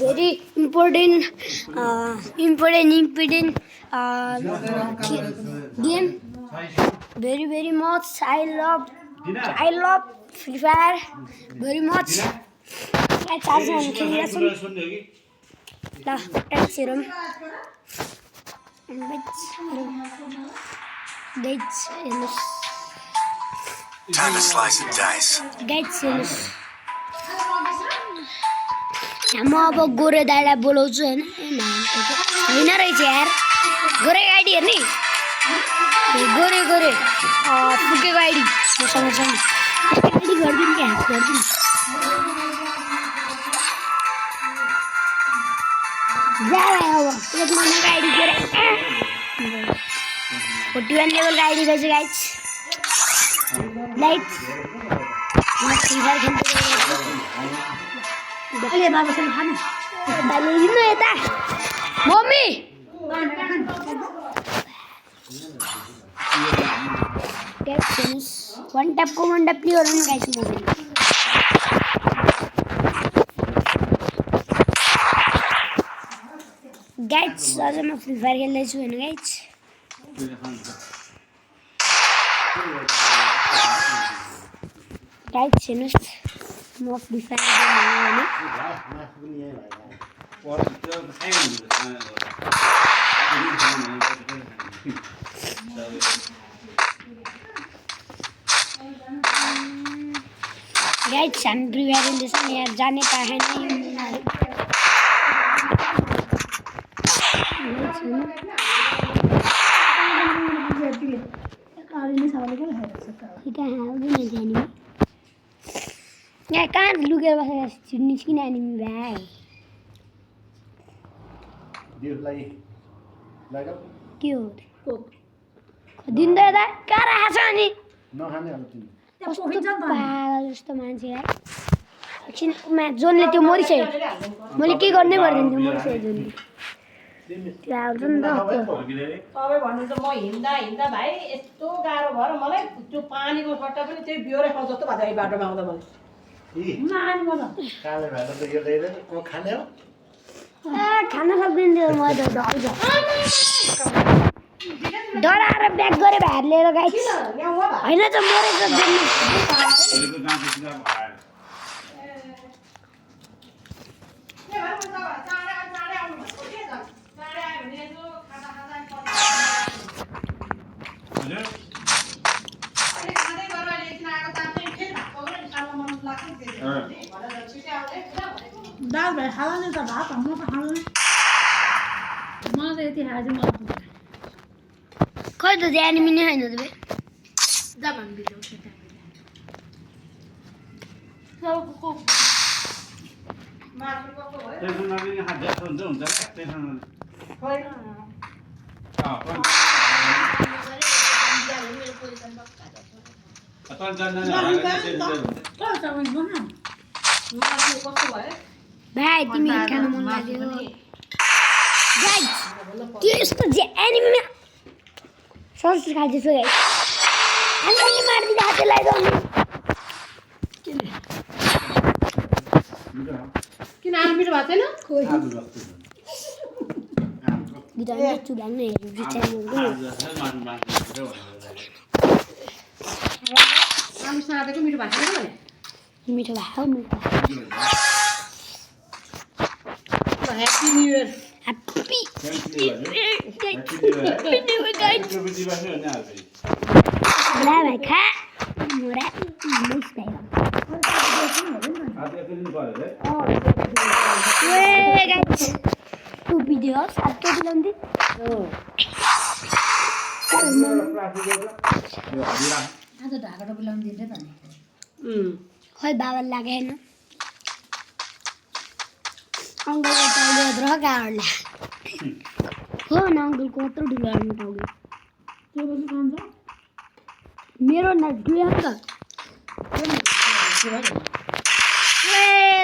very important game. Very much. I love Free Fire very much. I charge on खेलिरहेछौँ ल tax हेरौँ हेर्नुहोस् Time to slice and dice. Guides हेर्नुहोस् म अब गोरे दाइलाई बोलाउँछु होइन होइन रहेछ यार गोरे गाडी हेर्ने गोरे फुकेको आइडी मसँग छ नि आइडी गरिदिनु क्या गरिदिनु जा अब एक महिनाको आइडी गोरे 41 लेभलको आइडी रहेछ गाइड्स लाइट्स फ्री फायर खेल्दै बाबासँग खानु बाले लिनु यता मम्मी गाइस वन टैप प्ले हो रहा है गाइस मोबाइल गाइस आज म फ्री फायर खेल्दै छु हैन गाइस गाइस हेर्नुस् म फ्री फायर गाइस हम फ्री फायर खेल्दैछौँ यार जाने पाएन यहाँ कहाँ लुकेर बसेर निस्किन एनिमी भाइ के हो दिँदा यता कहाँ राखेको छ अनि कस्तो पागल जस्तो मान्छे यार एकछिन जोनले त्यो मरिसक्यो मैले के गर्नै पर्दैन त्यो मरिसक्यो जोनले त्यो आउँछ नि त तपाईँ भन्नुहुन्छ म हिँड्दा भाइ यस्तो गाह्रो भएर मलाई त्यो पानीको सट्टा पनि त्यही बिहोरै खाउँ जस्तो भएको यो बाटोमा आउँदा मलाई खाना सक्दैन थियो म त डराएर ब्याक गरे भाइहरू लिएर गाइस होइन त मरेछ दाल भाइ खालाने त भात म त खाँदैन म त यति खाएछु म खै त त्यो एनिमी नै छैन त जब हामी बिताउँछ भाइ तिमी खानु मन लाग्यो गाइस त्यो यस्तो जे एनिमी सस खाँदैछु गाइस अनि मार्दिँदा त्यसलाई त किन आलु मिठो भएको छैन बिटाउने चुडाङ नै हेर्नु आलु साँधेको मिठो भएको छैन भने मिठो भयो ह्याप्पी न्यु इयर ह्याप्पी ला भाइ खा मोरा मिस भयो गाइस टु भिडियो सातो बिलाउँदै आज ढाका टोपी लाउनु दिन्छ त नि खै बाबाले लागेन अङ्कलको टाउले र गाडला हो न अङ्कलको कत्रो ढुलो आउनु टाउले त्यो बसी खान्छ मेरो न दुई त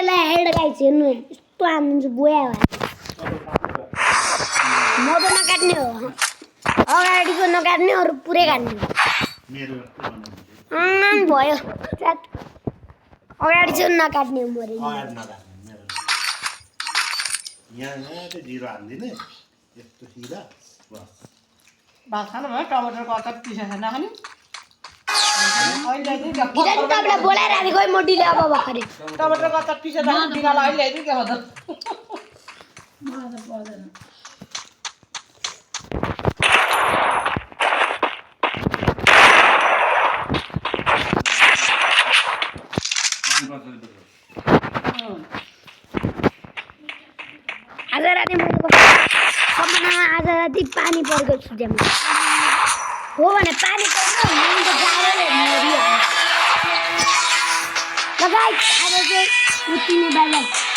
ला हेड गाइस हेर्नु यस्तो आम्नु बोया भयो म त नकाट्ने हो अगाडिको नकाट्ने अरू पुरै काट्ने भयो अगाडि चाहिँ नकाट्ने मरे यहाँ चाहिँ जिरो हालिदिने यस्तो सिधा बस भात खानु भयो टमाटरको अचार पिसा छैन खाने अहिले ल्याइदिनु क्या हिजो नि तपाईँलाई बोलाएर आएको है मोटीले अब भर्खरै टमाटरको अचार पिसा त बिगालाई अहिले ल्याइदिनु क्या हो त आज राति मैले सम्ममा आज राति पानी परेको छुट्यामा हो भने पानी पर्छ मैले त जाडोले मरियो ल गाइस आज चाहिँ उत्तिने बाजा